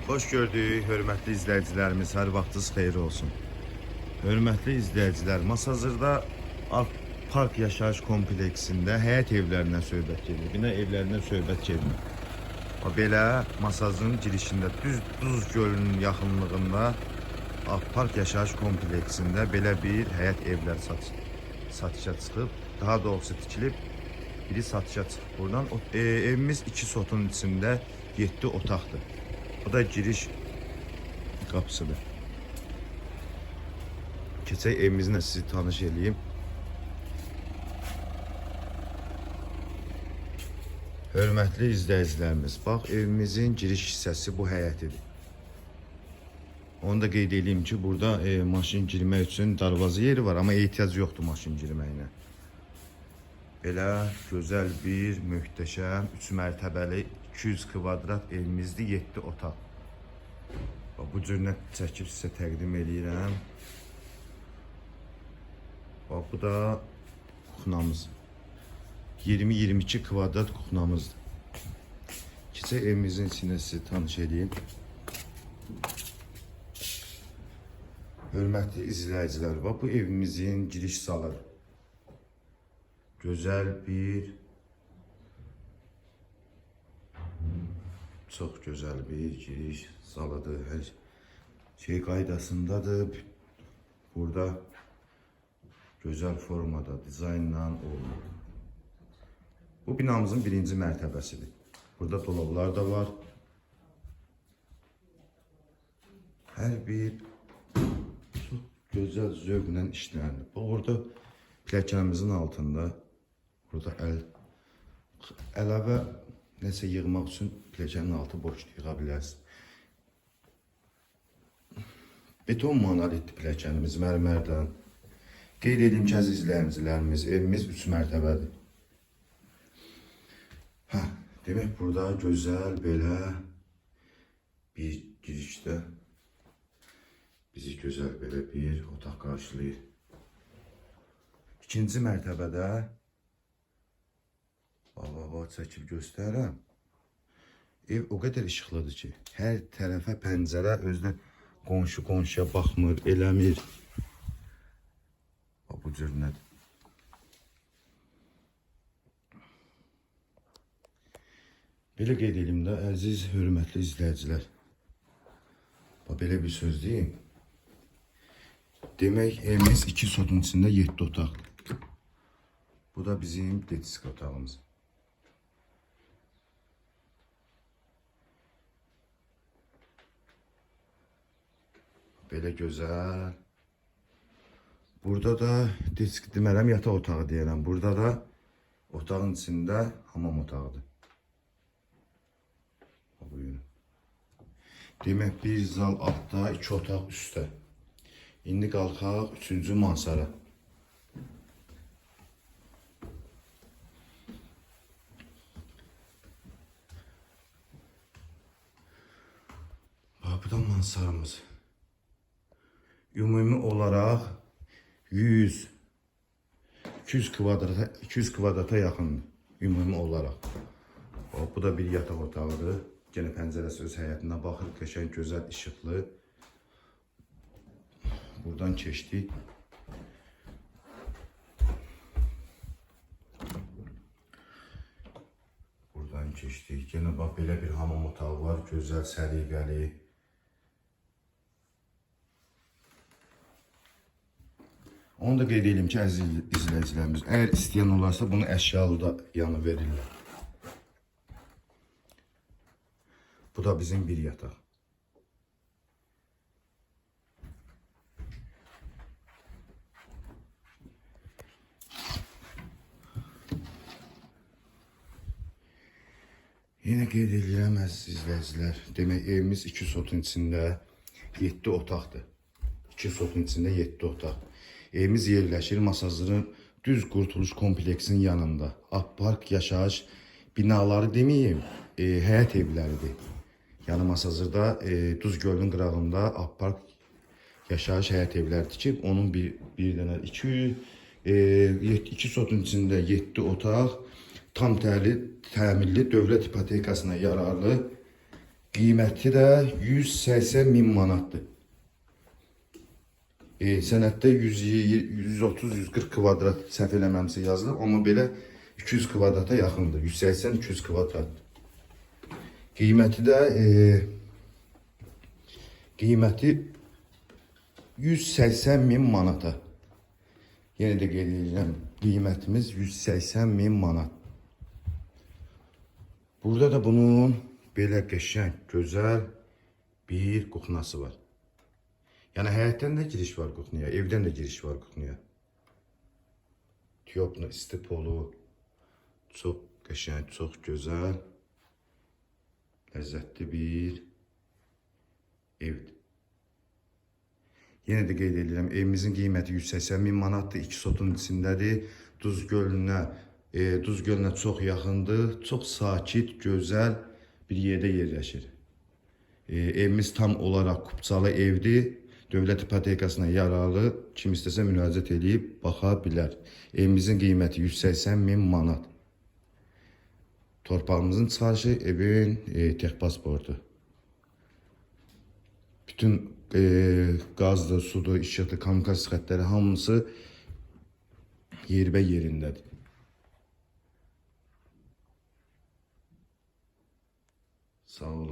Hoş gördük, hörmətli izləyicilərimiz, hər vaxtınız xeyir olsun. Hörmətli izləyicilər, Masazırda Park Yaşayış Kompleksində həyət evlərindən söhbət gedir. Bina evlərindən söhbət gedir. Belə Masazın girişində Duz Gölünün yaxınlığında Park Yaşayış Kompleksində belə bir həyət evlər satışa çıxıb. Daha doğrusu tikilib, biri satışa çıxıb. Buradan evimiz 2 sotun içində 7 otaqdır. Bu da giriş qapısıdır. Keçək evimizlə sizi tanış edeyim. Hörmətli izləyicilərimiz, bax evimizin giriş hissəsi bu həyətidir. Onu da qeyd edeyim ki, burada maşın girmək üçün darvaza yeri var, amma ehtiyac yoxdur maşın girməyinə. Belə gözəl bir, möhtəşəm, 3 mərtəbəli 200 kvadrat evimizdə 7 otaq. Bu cürünə çəkib sizə təqdim edirəm. Bu da kuxnamız. 20-22 kvadrat kuxnamızdır. Keçək evimizin içində sizi tanış edeyim. Hörmətli izləyicilər, bu evimizin giriş salıdır. Gözəl bir, çox gözəl bir giriş salıdır. Hər şey qaydasındadır. Burada gözəl formada, dizaynla olunur. Bu binamızın birinci mərtəbəsidir. Burada dolablar da var. Hər bir çox gözəl zövqlə işlənir. Burada pilləkənimizin altında burada əlavə nəsə yığmaq üçün pilləkənin altı boş yığa bilərsiniz. Beton monolitli pilləkənimiz mərmərdən. Qeyd edeyim ki, əziz izləyicilərimiz, evimiz 3 mərtəbədir. Demək burada gözəl belə bir girişdə bizi gözəl belə bir otaq qarşılayır. İkinci mərtəbədə çəkib göstərəm. Ev o qədər işıqlıdır ki, hər tərəfə pəncərə özünə qonşu qonşuya baxmır, eləmir. Bu cür nədir? Belə qeyd edeyim də, əziz, hörmətli izləyicilər. Belə bir söz deyim. Demək, evimiz 2 sotun içində 7 otaqdır. Bu da bizim detisk otağımız. Belə gözəl. Burada da detisk demərəm, yataq otağı deyirəm. Burada da otağın içində hamam otağıdır. Buyurun. Demək, bir zal altda, 2 otaq üstdə. İndi qalxaq 3-cü mansara. Bu da mansaramız. Ümumi olaraq 200 kvadrata yaxındır. Ümumi olaraq. Bu da bir yataq otağıdır. Gene pəncərəsi öz həyətinə baxır, qəşəng, gözəl, işıqlı. Buradan keçdik. Buradan keçdik. Gene bax, belə bir hamam otağı var, gözəl, səliqəli. Onu da qeyd edeyim ki, əziz izləyicilərimiz, əgər istəyən olarsa bunu əşyalı da yanı verirlər. Bu da bizim bir yataq. Yine qeyd edirəm, əziz izləyicilər. Demək, evimiz 2 sotun içində 7 otaqdır. 2 sotun içində 7 otaq. Evimiz yerləşir Masazırın Düz Qurtuluş kompleksinin yanında. Park yaşayış binaları deməyim, həyət evləridir. Yəni Masazırda Duz Gölünün qırağında Park yaşayış həyət evləri tikib, onun bir dənə 2 sotun içində 7 otaq, tam təmirli dövlət ipotekasına yararlı Qiyməti də 180 min manatdır. Sənəddə 130-140 kvadrat səhv eləməmsə yazılıb, amma belə 200 kvadrata yaxındır. 180-200 kvadrat. Qiyməti də qiyməti 180 min manata. Yenə də qeyd edirəm, qiymətimiz 180 min manat. Burada da bunun belə qəşəng, gözəl bir kuxnası var. Yəni həyətdən də giriş var kuxnaya, evdən də giriş var kuxnaya. Tiyoplu, istipolu, çox qəşəng, çox gözəl, ləzzətli bir evdir. Yenə də qeyd edirəm, evimizin qiyməti 180 min manatdır, 2 sotun içindədir. Duz gölünə çox yaxındır, çox sakit, gözəl bir yerdə yerləşir. Evimiz tam olaraq kupçalı evdir. Dövlət ipotekasına yararlı, kim istəsə müraciət edib baxa bilər. Evimizin qiyməti 180 min manat. Torpağımızın çıxarışı evin tek pasportu. Bütün qazdır, sudur, işıqdır, kommunikasiya xətləri hamısı yerbə yerindədir. Sağ olun.